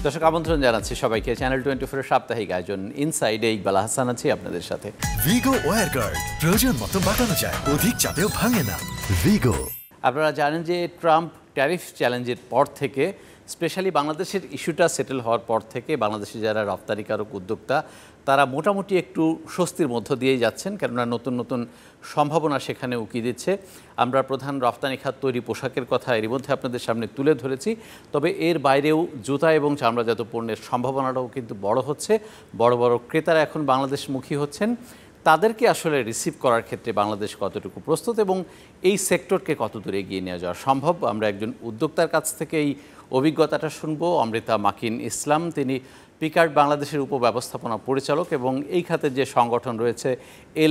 দর্শক আমন্ত্রণ জানাচ্ছি সবাইকে চ্যানেল 24 এর সাপ্তাহিক আয়োজন ইনসাইডে ইকবাল হাসান আছি আপনাদের সাথে। ভিগো ওয়্যার গার্ড প্রয়োজন মতো বাঁকানো যায়, অধিক চাপেও ভাঙে না। ভিগো। আপনারা জানেন যে ট্রাম্প ট্যারিফ চ্যালেঞ্জের পর থেকে, স্পেশালি বাংলাদেশের ইস্যুটা সেটেল হওয়ার পর থেকে বাংলাদেশে যারা রপ্তানিকারক উদ্যোক্তা তারা মোটামুটি একটু স্বস্তির মধ্য দিয়েই যাচ্ছেন, কেননা নতুন নতুন সম্ভাবনা সেখানে উকি দিচ্ছে। আমরা প্রধান রপ্তানি খাত তৈরি পোশাকের কথা এরই মধ্যে আপনাদের সামনে তুলে ধরেছি, তবে এর বাইরেও জুতা এবং চামড়াজাত পণ্যের সম্ভাবনাটাও কিন্তু বড় হচ্ছে। বড় বড় ক্রেতারা এখন বাংলাদেশমুখী হচ্ছেন। তাদেরকে আসলে রিসিভ করার ক্ষেত্রে বাংলাদেশ কতটুকু প্রস্তুত এবং এই সেক্টরকে কত দূর এগিয়ে নিয়ে যাওয়া সম্ভব, আমরা একজন উদ্যোক্তার কাছ থেকে এই অভিজ্ঞতাটা শুনবো। অমৃতা মাকিন ইসলাম, তিনি পিকার্ড বাংলাদেশের উপব্যবস্থাপনা পরিচালক এবং এই খাতের যে সংগঠন রয়েছে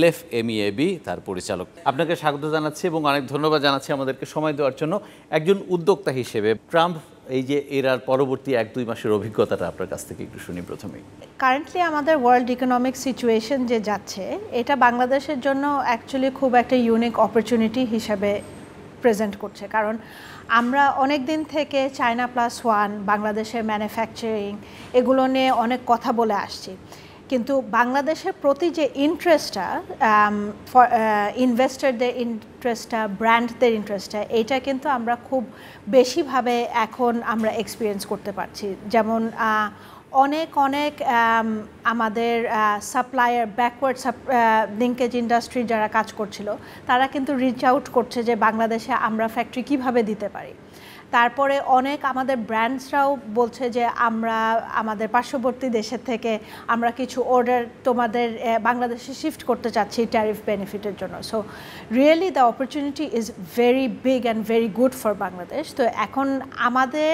LFMEAB তার পরিচালক। আপনাকে স্বাগত জানাচ্ছি এবং অনেক ধন্যবাদ জানাচ্ছি আমাদেরকে সময় দেওয়ার জন্য। একজন উদ্যোক্তা হিসেবে ট্রাম্প এই যে এর পরবর্তী 1-2 মাসের অভিজ্ঞতাটা আপনার কাছ থেকে একটু শুনি প্রথমেই। কারেন্টলি আমাদের ওয়ার্ল্ড ইকোনমিক সিচুয়েশন যে যাচ্ছে, এটা বাংলাদেশের জন্য অ্যাকচুয়ালি খুব একটা ইউনিক অপরচুনিটি হিসাবে প্রেজেন্ট করছে। কারণ আমরা অনেক দিন থেকে চায়না +1, বাংলাদেশের ম্যানুফ্যাকচারিং, এগুলো নিয়ে অনেক কথা বলে আসছি, কিন্তু বাংলাদেশের প্রতি যে ইন্টারেস্টটা, ইনভেস্টরদের ইন্টারেস্টটা, ব্র্যান্ডদের ইন্টারেস্টটা, এইটা কিন্তু আমরা খুব বেশিভাবে এখন আমরা এক্সপিরিয়েন্স করতে পারছি। যেমন অনেক আমাদের সাপ্লায়ার, ব্যাকওয়ার্ড লিঙ্কেজ ইন্ডাস্ট্রি যারা কাজ করছিল, তারা কিন্তু রিচ আউট করছে যে বাংলাদেশে আমরা ফ্যাক্টরি কিভাবে দিতে পারি। তারপরে অনেক আমাদের ব্র্যান্ডসরাও বলছে যে আমরা আমাদের পার্শ্ববর্তী দেশের থেকে আমরা কিছু অর্ডার তোমাদের বাংলাদেশে শিফট করতে চাচ্ছি ট্যারিফ বেনিফিটের জন্য। So really the opportunity is very big and very good for Bangladesh. তো এখন আমাদের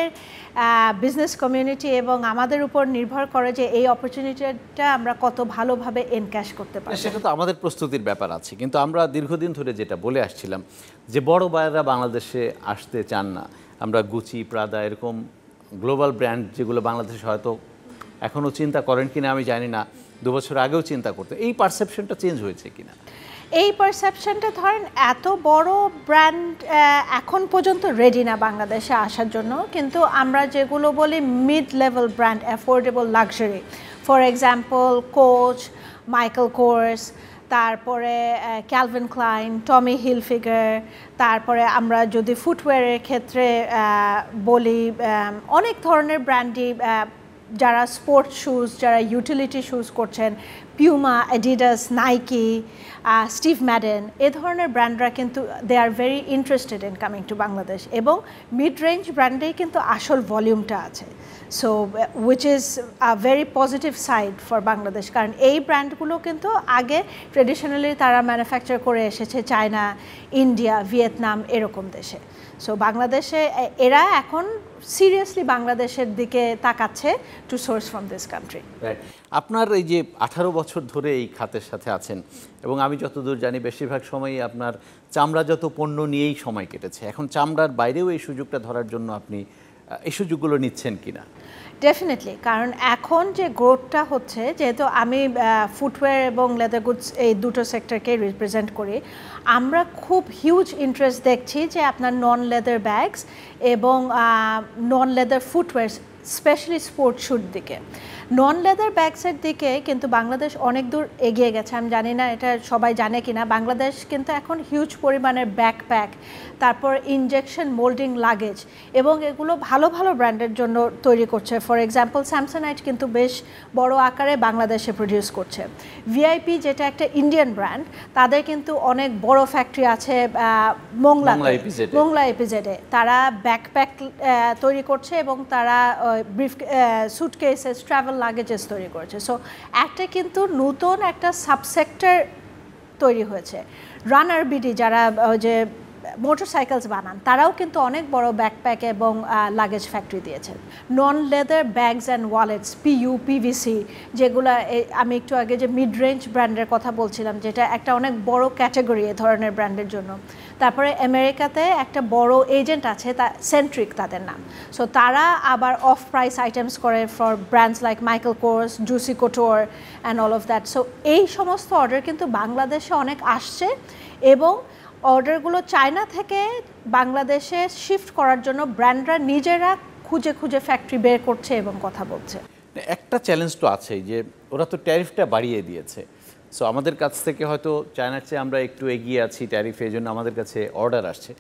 বিজনেস কমিউনিটি এবং আমাদের উপর নির্ভর করে যে এই অপরচুনিটিটা আমরা কত ভালোভাবে এনক্যাশ করতে পারি। সেটা তো আমাদের প্রস্তুতির ব্যাপার আছে, কিন্তু আমরা দীর্ঘদিন ধরে যেটা বলে আসছিলাম যে বড় বায়াররা বাংলাদেশে আসতে চান না। আমরা গুচি, প্রাদা, এরকম গ্লোবাল ব্র্যান্ড যেগুলো বাংলাদেশে হয়তো এখনও চিন্তা করেন কিনা আমি জানি না, 2 বছর আগেও চিন্তা করতে, এই পারসেপশনটা চেঞ্জ হয়েছে কিনা? এই পারসেপশনটা ধরেন এত বড় ব্র্যান্ড এখন পর্যন্ত রেডি না বাংলাদেশে আসার জন্য, কিন্তু আমরা যেগুলো বলি mid level brand, affordable luxury, for example coach, Michael course, তারপরে ক্যালভিন ক্লাইন, টমি হিলফিগার, তারপরে আমরা যদি ফুটওয়্যারের ক্ষেত্রে বলি অনেক ধরনের ব্র্যান্ডই, যারা স্পোর্টস শুজ, যারা ইউটিলিটি শুজ করছেন, Puma, Adidas, Nike, Steve Madden, এ ধরনের ব্র্যান্ডরা কিন্তু they are very interested in coming to Bangladesh. এবং মিড রেঞ্জ ব্র্যান্ডেই কিন্তু আসল ভলিউমটা আছে। So which is a very positive side for Bangladesh, কারণ এই ব্র্যান্ডগুলো কিন্তু আগে ট্রেডিশনালি তারা ম্যানুফ্যাকচার করে এসেছে চায়না, ইন্ডিয়া, ভিয়েতনাম, এরকম দেশে। সো বাংলাদেশে এরা এখন সিরিয়াসলি বাংলাদেশের দিকে তাকাচ্ছে to source from this country. আপনার এই যে 18 বছর ধরে এই খাতের সাথে আছেন এবং আমি যতদূর জানি বেশিরভাগ সময়ই আপনার চামড়াজাত পণ্য নিয়েই সময় কেটেছে, এখন চামড়ার বাইরেও এই সুযোগটা ধরার জন্য আপনি এই সুযোগগুলো নিচ্ছেন কিনা? ডেফিনেটলি, কারণ এখন যে গ্রোথটা হচ্ছে, যেহেতু আমি ফুটওয়্যার এবং লেদার গুডস এই দুটো সেক্টরকে রিপ্রেজেন্ট করি, আমরা খুব হিউজ ইন্টারেস্ট দেখছি যে আপনার নন লেদার ব্যাগস এবং নন লেদার ফুটওয়্যার, স্পেশালি স্পোর্টস শুর দিকে। নন লেদার ব্যাগসের দিকে কিন্তু বাংলাদেশ অনেক দূর এগিয়ে গেছে। আমি জানি না এটা সবাই জানে কিনা, বাংলাদেশ কিন্তু এখন হিউজ পরিমাণের ব্যাকপ্যাক, তারপর ইনজেকশন মোল্ডিং লাগেজ, এবং এগুলো ভালো ভালো ব্র্যান্ডের জন্য তৈরি করছে। ফর এক্সাম্পল স্যামসানাইট কিন্তু বেশ বড় আকারে বাংলাদেশে প্রডিউস করছে। ভিআইপি, যেটা একটা ইন্ডিয়ান ব্র্যান্ড, তাদের কিন্তু অনেক বড় ফ্যাক্টরি আছে মোংলা এপিজেডে। তারা ব্যাকপ্যাক তৈরি করছে এবং তারা ব্রিফ সুটকেসেস, ট্রাভেল লাগেজেস তৈরি করেছে। সো একটা কিন্তু নতুন একটা সাবসেক্টর তৈরি হয়েছে। রানার বিডি, যারা যে মোটরসাইকেলস বানান, তারাও কিন্তু অনেক বড় ব্যাকপ্যাক এবং লাগেজ ফ্যাক্টরি দিয়েছে। Non leather bags and wallets, PVC, যেগুলো আমি একটু আগে যে মিড রেঞ্জ ব্র্যান্ডের কথা বলছিলাম, যেটা একটা অনেক বড় ক্যাটাগরি এ ধরনের ব্র্যান্ডের জন্য। তারপরে আমেরিকাতে একটা বড় এজেন্ট আছে, সেন্ট্রিক তাদের নাম। সো তারা আবার অফ প্রাইস আইটেমস করে for brands like Michael Kors, Juicy Couture and all of that. So এই সমস্ত অর্ডার কিন্তু বাংলাদেশে অনেক আসছে, এবং অর্ডারগুলো চায়না থেকে বাংলাদেশে শিফট করার জন্য ব্র্যান্ডরা নিজেরা খুঁজে খুঁজে ফ্যাক্টরি বের করছে এবং কথা বলছে। একটা চ্যালেঞ্জ তো আছেই যে ওরা তো ট্যারিফটা বাড়িয়ে দিয়েছে, সো আমাদের কাছ থেকে হয়তো চায়নার চেয়ে আমরা একটু এগিয়ে আছি ট্যারিফে, এই জন্য আমাদের কাছে অর্ডার আসছে,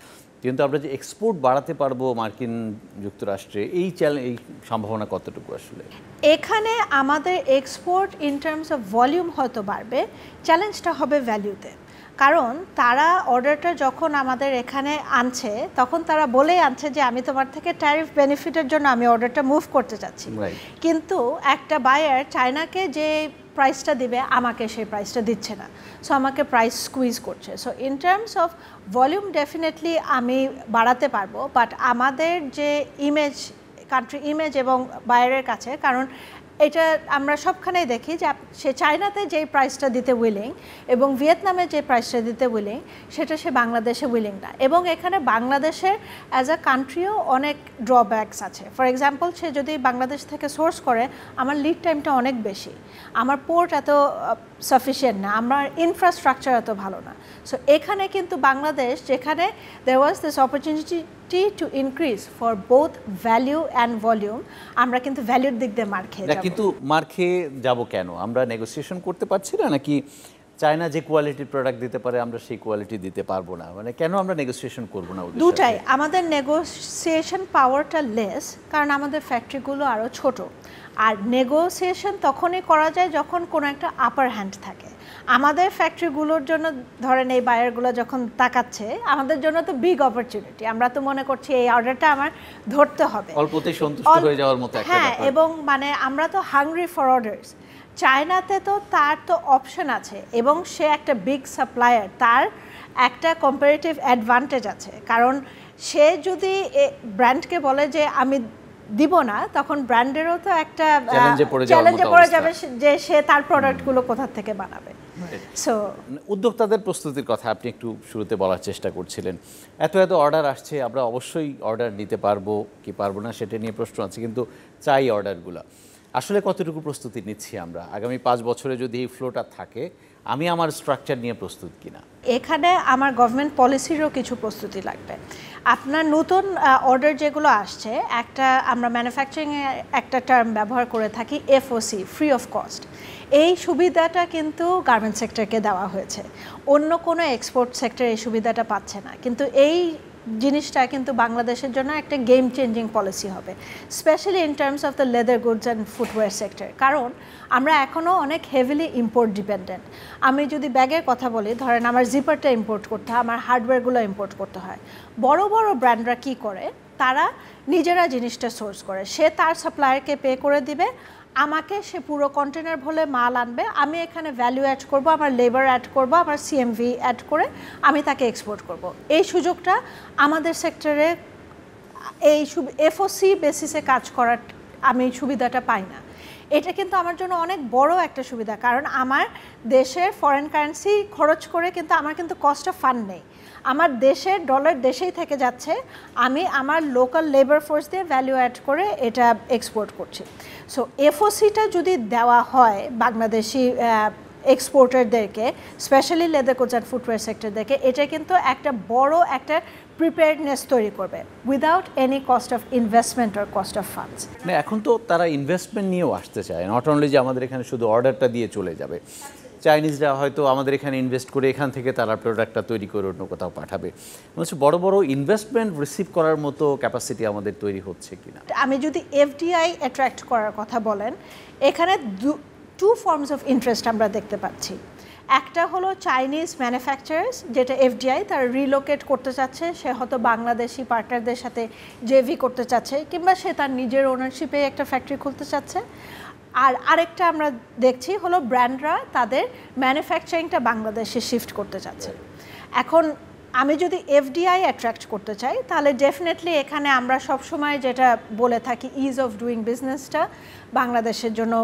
কিন্তু আমরা যে এক্সপোর্ট বাড়াতে পারবো মার্কিন যুক্তরাষ্ট্রে, এই সম্ভাবনা কতটুকু আসলে? এখানে আমাদের export in terms of volume হয়তো বাড়বে, চ্যালেঞ্জটা হবে ভ্যালুতে। কারণ তারা অর্ডারটা যখন আমাদের এখানে আনছে তখন তারা বলেই আনছে যে আমি তোমার থেকে ট্যারিফ বেনিফিটের জন্য আমি অর্ডারটা মুভ করতে চাচ্ছি, কিন্তু একটা বায়ার চায়নাকে যে প্রাইসটা দিবে আমাকে সেই প্রাইসটা দিচ্ছে না, সো আমাকে প্রাইস স্কুইজ করছে। So in terms of volume definitely আমি বাড়াতে পারবো, বাট আমাদের যে ইমেজ, কান্ট্রি ইমেজ এবং বায়ারের কাছে, কারণ এটা আমরা সবখানেই দেখি যে সে চায়নাতে যেই প্রাইসটা দিতে উইলিং এবং ভিয়েতনামে যে প্রাইসটা দিতে উইলিং সেটা সে বাংলাদেশে উইলিং না। এবং এখানে বাংলাদেশের অ্যাজ আ কান্ট্রিও অনেক ড্রব্যাকস আছে। ফর এক্সাম্পল, সে যদি বাংলাদেশ থেকে সোর্স করে, আমার লিড টাইমটা অনেক বেশি, আমার পোর্ট এত সাফিসিয়েন্ট না, আমার ইনফ্রাস্ট্রাকচার এত ভালো না। সো এখানে কিন্তু বাংলাদেশ, যেখানে there was this opportunity to increase for both value and volume, আমরা কিন্তু ভ্যালুর দিক দিয়ে মার খেয়ে যাব। কিন্তু মার খেয়ে যাবো কেন? আমরা নেগোসিয়েশন করতে পারছি না, নাকি চায়না যে কোয়ালিটির প্রোডাক্ট দিতে পারে আমরা সেই কোয়ালিটি দিতে পারবো না? মানে কেন আমরা নেগোসিয়েশন করবো না? দুটাই, আমাদের নেগোসিয়েশন পাওয়ারটা লেস, কারণ আমাদের ফ্যাক্টরিগুলো আরও ছোট। আর নেগোসিয়েশন তখনই করা যায় যখন কোনো একটা আপার হ্যান্ড থাকে। আমাদের ফ্যাক্টরিগুলোর জন্য ধরেন এই বায়ারগুলো যখন তাকাচ্ছে, আমাদের জন্য তো বিগ অপরচুনিটি, আমরা তো মনে করছি এই অর্ডারটা আমার ধরতে হবে, অল্পতেই সন্তুষ্ট হয়ে যাওয়ার মতো একটা ব্যাপার। হ্যাঁ, এবং মানে আমরা তো হাংরি ফর অর্ডার্স। চায়নাতে তো তার তো অপশন আছে এবং সে একটা বিগ সাপ্লায়ার, তার একটা কম্পারেটিভ অ্যাডভান্টেজ আছে। কারণ সে যদি ব্র্যান্ডকে বলে যে আমি দিব না, তখন ব্র্যান্ডেরও তো একটা চ্যালেঞ্জে পড়ে যাবে যে সে তার প্রোডাক্টগুলো কোথা থেকে বানাবে। সো উদ্যোক্তাদের প্রস্তুতির কথা আপনি একটু শুরুতে বলার চেষ্টা করছিলেন। এত এত অর্ডার আসছে, আমরা অবশ্যই অর্ডার নিতে পারবো কি পারবো না সেটা নিয়ে প্রশ্ন আছে, কিন্তু চাই অর্ডারগুলো। আসলে কতটুকু প্রস্তুতি নিচ্ছি আমরা? আগামী 5 বছরে যদি এই ফ্লোটা থাকে, আমি আমার স্ট্রাকচার নিয়ে প্রস্তুত কিনা? এখানে আমার গভর্নমেন্ট পলিসিরও কিছু প্রস্তুতি লাগবে। আপনার নতুন অর্ডার যেগুলো আসছে, একটা আমরা ম্যানুফ্যাকচারিংয়ে একটা টার্ম ব্যবহার করে থাকি, FOC, ফ্রি অফ কস্ট। এই সুবিধাটা কিন্তু গার্মেন্ট সেক্টরকে দেওয়া হয়েছে, অন্য কোনো এক্সপোর্ট সেক্টর এই সুবিধাটা পাচ্ছে না। কিন্তু এই জিনিসটা কিন্তু বাংলাদেশের জন্য একটা গেম চেঞ্জিং পলিসি হবে, specially in terms of the leather goods and footwear sector. কারণ আমরা এখনও অনেক হেভিলি ইম্পোর্ট ডিপেন্ডেন্ট। আমি যদি ব্যাগের কথা বলি, ধরেন আমার জিপারটা ইম্পোর্ট করতে হয়, আমার হার্ডওয়্যারগুলো ইম্পোর্ট করতে হয়। বড় বড় ব্র্যান্ডরা কী করে, তারা নিজেরা জিনিসটা সোর্স করে, সে তার সাপ্লায়ারকে পে করে দিবে, আমাকে সে পুরো কন্টেনার ভরে মাল আনবে, আমি এখানে ভ্যালু অ্যাড করব, আমার লেবার অ্যাড করব, আমার CMV অ্যাড করে আমি তাকে এক্সপোর্ট করব। এই সুযোগটা আমাদের সেক্টরে এই FOC বেসিসে কাজ করার আমি সুবিধাটা পাই না। এটা কিন্তু আমার জন্য অনেক বড় একটা সুবিধা, কারণ আমার দেশের ফরেন কারেন্সি খরচ করে কিন্তু আমার কিন্তু কস্ট অফ ফান্ড নেই, আমার দেশের ডলার দেশেই থেকে যাচ্ছে, আমি আমার লোকাল লেবার ফোর্স দিয়ে ভ্যালু অ্যাড করে এটা এক্সপোর্ট করছি। সো FOCটা যদি দেওয়া হয় বাংলাদেশি এক্সপোর্টারদেরকে, specially leather goods and footwear সেক্টরদেরকে, এটা কিন্তু একটা বড় একটা প্রিপেয়ারনেস তৈরি করবে without any cost of investment or cost of funds. না, এখন তো তারা ইনভেস্টমেন্ট নিয়েও আসতে চায়, নট অনলি যে আমাদের এখানে শুধু অর্ডারটা দিয়ে চলে যাবে। চাইনিজরা হয়তো আমাদের এখানে ইনভেস্ট করে এখান থেকে তারা প্রোডাক্টটা তৈরি করে অন্য কোথাও পাঠাবে। বড় বড় ইনভেস্টমেন্ট রিসিভ করার মতো ক্যাপাসিটি আমাদের তৈরি হচ্ছে কিনা? আমি যদি FDI অ্যাট্রাক্ট করার কথা বলেন, এখানে টু ফর্মস অফ ইন্টারেস্ট আমরা দেখতে পাচ্ছি। একটা হলো চাইনিজ ম্যানুফ্যাকচারার্স, যেটা FDI তারা রিলোকেট করতে চাচ্ছে, সে হয়তো বাংলাদেশি পার্টনারদের সাথে JV করতে চাচ্ছে, কিংবা সে তার নিজের ওনারশিপে একটা ফ্যাক্টরি খুলতে চাচ্ছে। আর আরেকটা আমরা দেখছি হলো ব্র্যান্ডরা তাদের ম্যানুফ্যাকচারিংটা বাংলাদেশে শিফট করতে চাচ্ছে। এখন আমি যদি FDI অ্যাট্রাক্ট করতে চাই, তাহলে ডেফিনেটলি এখানে আমরা সবসময় যেটা বলে থাকি, ইজ অফ ডুইং বিজনেসটা বাংলাদেশের জন্য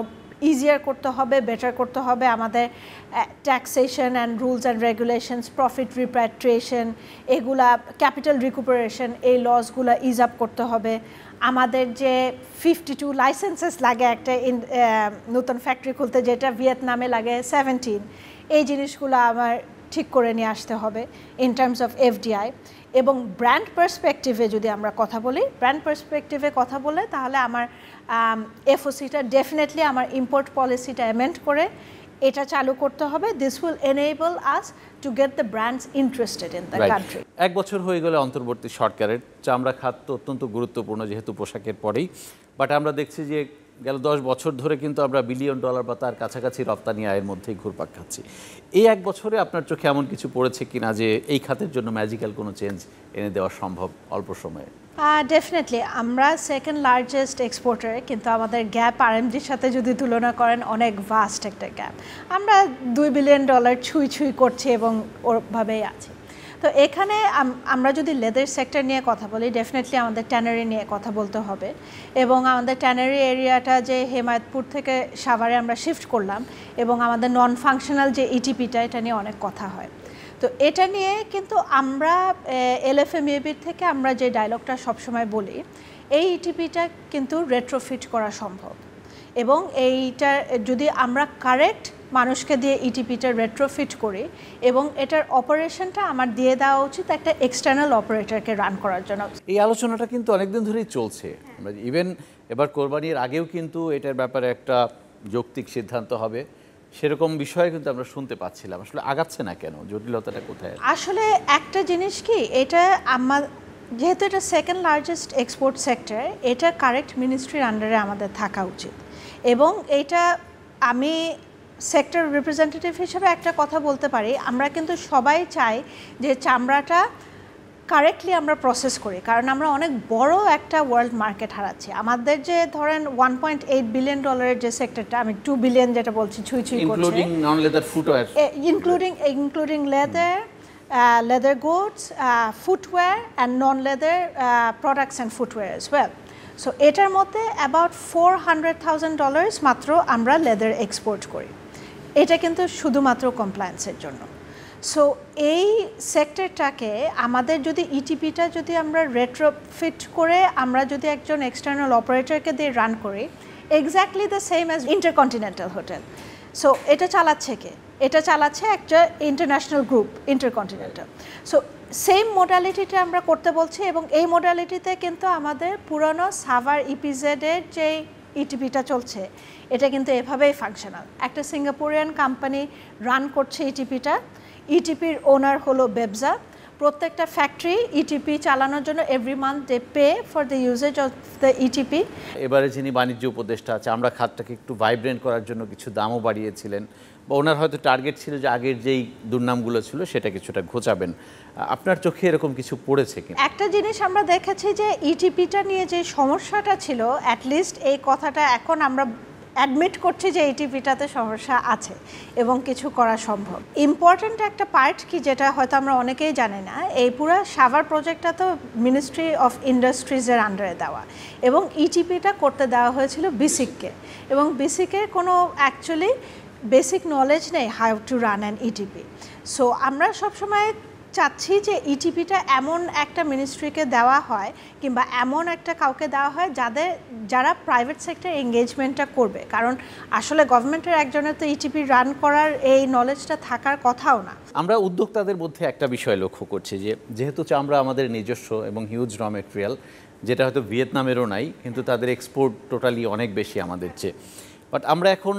ইজিয়ার করতে হবে, বেটার করতে হবে। আমাদের taxation and rules and regulations, profit repatriation, এগুলা, ক্যাপিটাল রিকুপারেশন, এই লসগুলো ইজ আপ করতে হবে। আমাদের যে 52 লাইসেন্সেস লাগে একটা নতুন ফ্যাক্টরি খুলতে, যেটা ভিয়েতনামে লাগে 17, এই জিনিসগুলো আমার ঠিক করে নিয়ে আসতে হবে ইন টার্মস অফ এফডিআই। এবং ব্র্যান্ড পার্সপেক্টিভে যদি আমরা কথা বলি, ব্র্যান্ড পার্সপেক্টিভে কথা বলে তাহলে আমার এফওসিটা ডেফিনেটলি আমার ইম্পোর্ট পলিসিটা অ্যামেন্ড করে এটা চালু করতে হবে। This will enable us to get the brands interested in the country. এক বছর হয়ে গেলে অন্তর্বর্তী সরকারের চামড়া খাত তো অত্যন্ত গুরুত্বপূর্ণ যেহেতু পোশাকের পরেই, বাট আমরা দেখছি যে গেল 10 বছর ধরে কিন্তু আমরা $1 বিলিয়ন বা তার কাছাকাছি রপ্তানি আয়ের মধ্যেই ঘুরপাক খাচ্ছি। এই এক বছরে আপনার চোখে এমন কিছু পড়েছে কিনা যে এই খাতের জন্য ম্যাজিক্যাল কোনো চেঞ্জ এনে দেওয়া সম্ভব অল্প সময়ে? ডেফিনেটলি আমরা সেকেন্ড লার্জেস্ট এক্সপোর্টার, কিন্তু আমাদের গ্যাপ আরএমজির সাথে যদি তুলনা করেন অনেক ভাস্ট একটা গ্যাপ। আমরা $2 বিলিয়ন ছুঁই করছি এবং ওরভাবেই আছি। তো এখানে আমরা যদি লেদার সেক্টর নিয়ে কথা বলি, ডেফিনেটলি আমাদের ট্যানারি নিয়ে কথা বলতে হবে। এবং আমাদের ট্যানারি এরিয়াটা যে হেমায়তপুর থেকে সাভারে আমরা শিফট করলাম, এবং আমাদের নন ফাংশনাল যে ইটিপিটা, এটা নিয়ে অনেক কথা হয়। তো এটা নিয়ে কিন্তু আমরা এলএফএমইবির থেকে আমরা যে ডায়লগটা সবসময় বলি, এই ইটিপিটা কিন্তু রেট্রোফিট করা সম্ভব। এবং এইটা যদি আমরা কারেক্ট মানুষকে দিয়ে ইটিপিটা রেট্রোফিট করি, এবং এটার অপারেশনটা আমার দিয়ে দেওয়া উচিত একটা এক্সটার্নাল অপারেটরকে রান করার জন্য। এই আলোচনাটা কিন্তু অনেকদিন ধরেই চলছে। ইভেন এবার কোরবানির আগেও কিন্তু এটার ব্যাপারে একটা যৌক্তিক সিদ্ধান্ত হবে, সেরকম বিষয়ে কিন্তু আমরা শুনতে পাচ্ছিলাম। আসলে আগাচ্ছে না কেন? জটিলতাটা কোথায়? আসলে একটা জিনিস কি, এটা যেহেতু এটা সেকেন্ড লার্জেস্ট এক্সপোর্ট সেক্টর, এটা কারেক্ট মিনিস্ট্রির আন্ডারে আমাদের থাকা উচিত। এবং এইটা আমি সেক্টর রিপ্রেজেন্টেটিভ হিসেবে একটা কথা বলতে পারি, আমরা কিন্তু সবাই চাই যে চামড়াটা কারেক্টলি আমরা প্রসেস করি, কারণ আমরা অনেক বড় একটা ওয়ার্ল্ড মার্কেট হারাচ্ছি। আমাদের যে ধরেন $1.8 বিলিয়ন যে সেক্টরটা, আমি 2 বিলিয়ন যেটা বলছি ছুঁই করছে, including non leather footwear, including leather goods, footwear and non-leather products and footwear as well. So এটার মধ্যে about $400,000 মাত্র আমরা লেদার এক্সপোর্ট করি। এটা কিন্তু শুধুমাত্র কমপ্লায়েন্সের জন্য। সো এই সেক্টরটাকে আমাদের যদি ইটিপিটা যদি আমরা রেট্রোফিট করে আমরা যদি একজন এক্সটার্নাল অপারেটরকে দিয়ে রান করি, exactly the same as InterContinental hotel. So এটা চালাচ্ছে কে? এটা চালাচ্ছে একটা international group, InterContinental. So same মোডালিটিটা আমরা করতে বলছি, এবং এই মোডালিটিতে কিন্তু আমাদের পুরনো সাভার ইপিজেডের যে ইটিপিটা চলছে, এটা কিন্তু এভাবেই ফাংশনাল। একটা সিঙ্গাপুরিয়ান কোম্পানি রান করছে ইটিপিটা, ইটিপির ওনার হলো বেবজা। প্রত্যেকটা ফ্যাক্টরি ইটিপি চালানোর জন্য every month they pay for the usage of the ETP. এবারে যিনি বাণিজ্য উপদেষ্টা আছে, আমরা খাতটাকে একটু ভাইব্রেন্ট করার জন্য কিছু দামও বাড়িয়েছিলেন, বা ওনার হয়তো টার্গেট ছিল যে আগের যেই দুর্নামগুলো ছিল সেটা কিছুটা ঘোচাবেন। আপনার চোখে এরকম কিছু পড়েছে কি? একটা জিনিস আমরা দেখেছি যে ইটিপিটা নিয়ে যে সমস্যাটা ছিল, অ্যাটলিস্ট এই কথাটা এখন আমরা অ্যাডমিট করছি যে ইটিপিটাতে সমস্যা আছে এবং কিছু করা সম্ভব। ইম্পর্ট্যান্ট একটা পার্ট কি, যেটা হয়তো আমরা অনেকেই জানি না, এই পুরো সাভার প্রজেক্টটা তো মিনিস্ট্রি অফ ইন্ডাস্ট্রিজের আন্ডারে দেওয়া, এবং ইটিপিটা করতে দেওয়া হয়েছিল বিসিককে, এবং বিসিকের কোনো অ্যাকচুয়ালি বেসিক নলেজ নেই how to run an ETP. So আমরা সবসময় চাচ্ছি যে ইটিপিটা এমন একটা মিনিস্ট্রিকে দেওয়া হয়, কিংবা এমন একটা কাউকে দেওয়া হয় যারা প্রাইভেট সেক্টর এঙ্গেজমেন্টটা করবে, কারণ আসলে গভর্নমেন্টের একজনের তো ইটিপি রান করার এই নলেজটা থাকার কথাও না। আমরা উদ্যোক্তাদের মধ্যে একটা বিষয় লক্ষ্য করছি যে যেহেতু চামড়া আমাদের নিজস্ব এবং হিউজ র মেটেরিয়াল, যেটা হয়তো ভিয়েতনামেরও নাই, কিন্তু তাদের এক্সপোর্ট টোটালি অনেক বেশি আমাদের চেয়ে। বাট আমরা এখন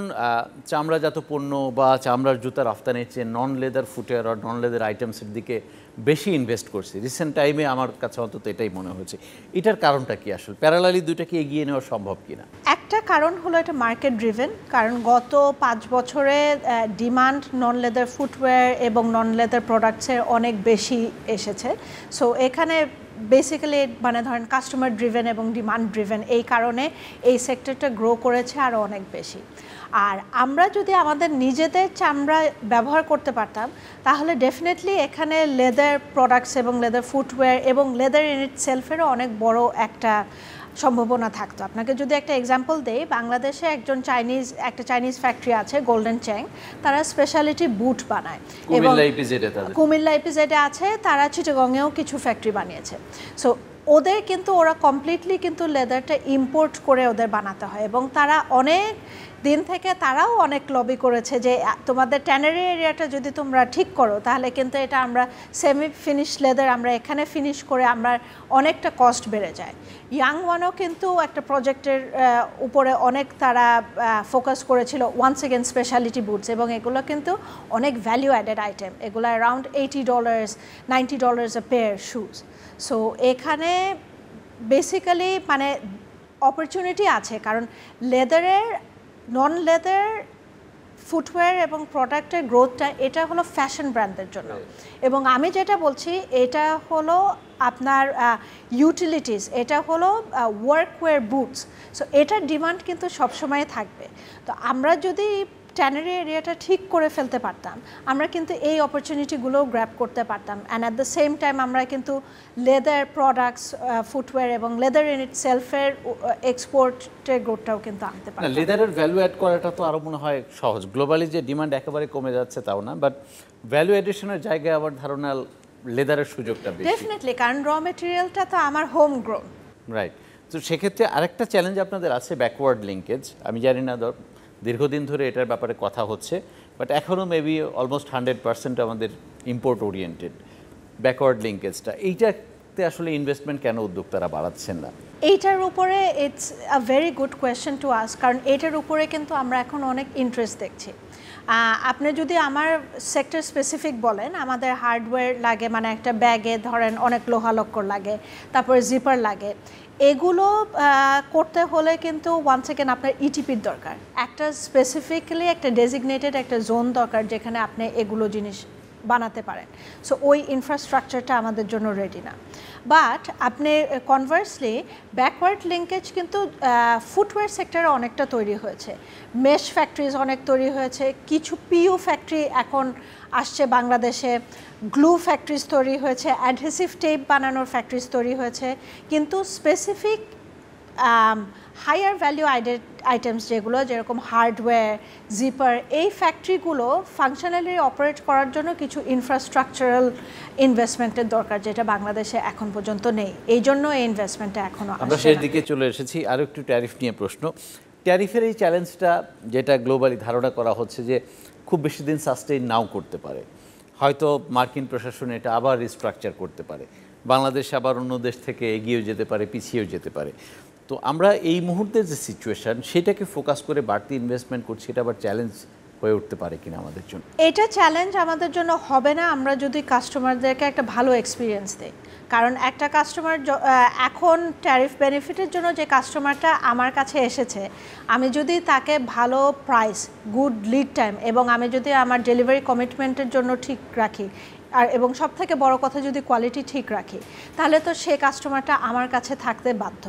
চামড়াজাত পণ্য বা চামড়ার জুতা রফতানির চেয়ে নন লেদার ফুটওয়্যার আর নন লেদার আইটেমসের দিকে বেশি ইনভেস্ট করছি রিসেন্ট টাইমে। আমার কাছে অন্তত এটাই মনে হয়েছে। এটার কারণটা কি? আসলে প্যারালালি দুইটাকে এগিয়ে নেওয়া সম্ভব কিনা? একটা কারণ হলো এটা মার্কেট ড্রিভেন, কারণ গত 5 বছরে ডিমান্ড নন লেদার ফুটওয়্যার এবং নন লেদার প্রোডাক্টসের অনেক বেশি এসেছে। সো এখানে বেসিক্যালি মানে ধরেন কাস্টমার ড্রিভেন এবং ডিমান্ড ড্রিভেন, এই কারণে এই সেক্টরটা গ্রো করেছে আরও অনেক বেশি। আর আমরা যদি আমাদের নিজেদের চামড়া ব্যবহার করতে পারতাম, তাহলে ডেফিনেটলি এখানে লেদার প্রোডাক্টস এবং লেদার ফুটওয়্যার এবং লেদার ইন ইট সেলফেরও অনেক বড় একটা সম্ভাবনা থাকতো। আপনাকে যদি একটা এক্সাম্পল দেই, বাংলাদেশে একটা চাইনিজ ফ্যাক্টরি আছে গোল্ডেন চ্যাং, তারা স্পেশালিটি বুট বানায়, এবং কুমিল্লা ইপিজেডে আছে, তারা চিটাগংয়েও কিছু ফ্যাক্টরি বানিয়েছে। সো ওরা কমপ্লিটলি কিন্তু লেদারটা ইম্পোর্ট করে ওদের বানাতে হয়, এবং তারা অনেক দিন থেকে তারাও অনেক লবি করেছে যে তোমাদের ট্যানারি এরিয়াটা যদি তোমরা ঠিক করো তাহলে কিন্তু এটা আমরা সেমি ফিনিশ লেদার আমরা এখানে ফিনিশ করে আমরা অনেকটা কস্ট বেড়ে যায়। ইয়াং ওয়ানও কিন্তু একটা প্রজেক্টের উপরে অনেক তারা ফোকাস করেছিল, ওয়ান্স এগেন স্পেশালিটি বুটস, এবং এগুলো কিন্তু অনেক ভ্যালু অ্যাডেড আইটেম, এগুলো around $80 $90 a pair shoes. So এখানে বেসিক্যালি মানে অপরচুনিটি আছে, কারণ লেদারের নন লেদার ফুটওয়্যার এবং প্রোডাক্টের গ্রোথটা এটা হলো ফ্যাশন ব্র্যান্ডের জন্য, এবং আমি যেটা বলছি এটা হলো আপনার ইউটিলিটিস, এটা হলো ওয়ার্কওয়্যার বুটস। সো এটার ডিমান্ড কিন্তু সবসময় থাকবে। তো আমরা যদি ট্যানারি এরিয়াটা ঠিক করে ফেলতে পারতাম আমরা কিন্তু এই অপরচুনিটিগুলোও গ্র্যাব করতে পারতাম, and at the same time আমরা কিন্তু লেদার প্রোডাক্টস ফুটওয়্যার এবং লেদার ইন ইট সেলফের এক্সপোর্টের গ্রোথটাও কিন্তু আনতে পারতাম। লেদারের ভ্যালু অ্যাড করাটা তো আরও মনে হয় সহজ, গ্লোবালি যে ডিমান্ড একেবারে কমে যাচ্ছে তাও না, বাট ভ্যালু এডিশনের জায়গায় আমার ধারণা লেদারের সুযোগটা বেশি। ডেফিনেটলি, কারণ র মেটেরিয়ালটা তো আমার হোম গ্রোন। রাইট। তো সেক্ষেত্রে আরেকটা চ্যালেঞ্জ আপনাদের আছে ব্যাকওয়ার্ড লিঙ্কেজ। আমি জানি না দীর্ঘদিন ধরে এটার ব্যাপারে কথা হচ্ছে, বাট এখনও মেবি অলমোস্ট 100% আমাদের ইম্পোর্ট ওরিয়েন্টেড ব্যাকওয়ার্ড লিঙ্কেজটা, এইটাতে আসলে ইনভেস্টমেন্ট কেন উদ্যোক্তারা বাড়াচ্ছেন না? এইটার উপরে it's a very good question to ask, কারণ এইটার উপরে কিন্তু আমরা এখন অনেক ইন্টারেস্ট দেখছি। আপনি যদি আমার সেক্টর স্পেসিফিক বলেন, আমাদের হার্ডওয়্যার লাগে, মানে একটা ব্যাগে ধরেন অনেক লোহালক্কর লাগে, তারপরে জিপার লাগে, এগুলো করতে হলে কিন্তু ওয়ান্স এগেন আপনার ইটিপির দরকার, একটা স্পেসিফিক্যালি একটা ডেজিগনেটেড একটা জোন দরকার যেখানে আপনি এগুলো জিনিস বানাতে পারেন। সো ওই ইনফ্রাস্ট্রাকচারটা আমাদের জন্য রেডি না। বাট আপনি কনভার্সলি ব্যাকওয়ার্ড লিঙ্কেজ কিন্তু ফুটওয়্যার সেক্টরে অনেকটা তৈরি হয়েছে, মেশ ফ্যাক্টরিজ অনেক তৈরি হয়েছে, কিছু পিইউ ফ্যাক্টরি এখন আসছে বাংলাদেশে, গ্লু ফ্যাক্টরিজ তৈরি হয়েছে, অ্যাডহেসিভ টেপ বানানোর ফ্যাক্টরিজ তৈরি হয়েছে, কিন্তু স্পেসিফিক হায়ার ভ্যালু আইটেমস যেগুলো যেরকম হার্ডওয়্যার, জিপার, এই ফ্যাক্টরিগুলো ফাংশনালি অপারেট করার জন্য কিছু ইনফ্রাস্ট্রাকচারাল ইনভেস্টমেন্টের দরকার, যেটা বাংলাদেশে এখন পর্যন্ত নেই। এই জন্য এই ইনভেস্টমেন্টটা এখনও আমরা সেই দিকে চলে এসেছি। আরও একটু ট্যারিফ নিয়ে প্রশ্ন। ট্যারিফের এই চ্যালেঞ্জটা যেটা গ্লোবালি ধারণা করা হচ্ছে যে খুব বেশি দিন সাস্টেইন নাও করতে পারে, হয়তো মার্কিন প্রশাসন এটা আবার রিস্ট্রাকচার করতে পারে, বাংলাদেশ আবার অন্য দেশ থেকে এগিয়েও যেতে পারে, পিছিয়েও যেতে পারে। তো আমরা এই মুহূর্তে যে সিচুয়েশন সেটাকে ফোকাস করে বাড়তি ইনভেস্টমেন্ট করছি, এটা আবার চ্যালেঞ্জ হয়ে উঠতে পারে কিনা আমাদের জন্য? এটা চ্যালেঞ্জ আমাদের জন্য হবে না আমরা যদি কাস্টমারদেরকে একটা ভালো এক্সপিরিয়েন্স দেই। কারণ একটা কাস্টমার এখন ট্যারিফ বেনিফিটের জন্য যে কাস্টমারটা আমার কাছে এসেছে, আমি যদি তাকে ভালো প্রাইস, গুড লিড টাইম, এবং আমি যদি আমার ডেলিভারি কমিটমেন্টের জন্য ঠিক রাখি, আর এবং সব থেকে বড় কথা যদি কোয়ালিটি ঠিক রাখি, তাহলে তো সে কাস্টমারটা আমার কাছে থাকতে বাধ্য।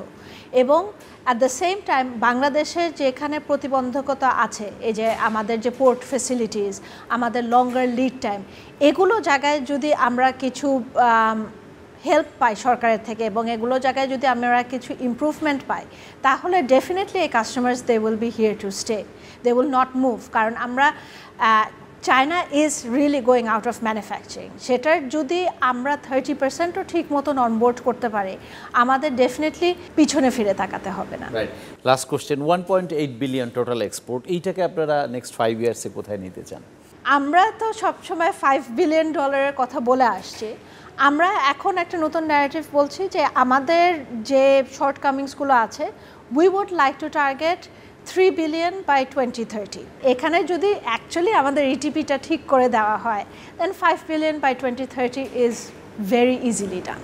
এবং অ্যাট দ্য সেম টাইম বাংলাদেশের যেখানে প্রতিবন্ধকতা আছে, এই যে আমাদের যে পোর্ট ফেসিলিটিস, আমাদের লঙ্গার লিড টাইম, এগুলো জায়গায় যদি আমরা কিছু হেল্প পাই সরকারের থেকে, এবং এগুলো জায়গায় যদি আমরা কিছু ইমপ্রুভমেন্ট পাই, তাহলে ডেফিনেটলি এই customers they will be here to stay, they will not move. কারণ আমরা China is really going out of manufacturing, সেটার যদি আমরা 30%ও ঠিক মতন অনবোর্ড করতে পারি, আমাদের ডেফিনেটলি পিছনে ফিরে তাকাতে হবে না। Right. Last question, 1.8 billion total export, এইটাকে আপনারা নেক্সট 5 ইয়ার্সে কোথায় নিতে চান? আমরা তো সবসময় $5 বিলিয়ন কথা বলে আসছি। আমরা এখন একটা নতুন ন্যারেটিভ বলছি যে আমাদের যে শর্টকামিংসগুলো আছে, we would like to target 3 billion by 2030। এখানে যদি অ্যাকচুয়ালি আমাদের ইটিপিটা ঠিক করে দেওয়া হয়, then 5 billion by 2030 is very easily done.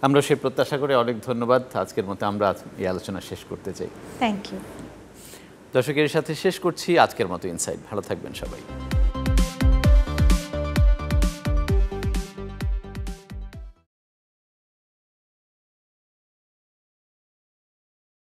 আমরা সেই প্রত্যাশা করে অনেক ধন্যবাদ। আজকের মতো আমরা এই আলোচনা শেষ করতে চাই। Thank you. দর্শকের সাথে শেষ করছি আজকের মতো ইনসাইট। ভালো থাকবেন সবাই।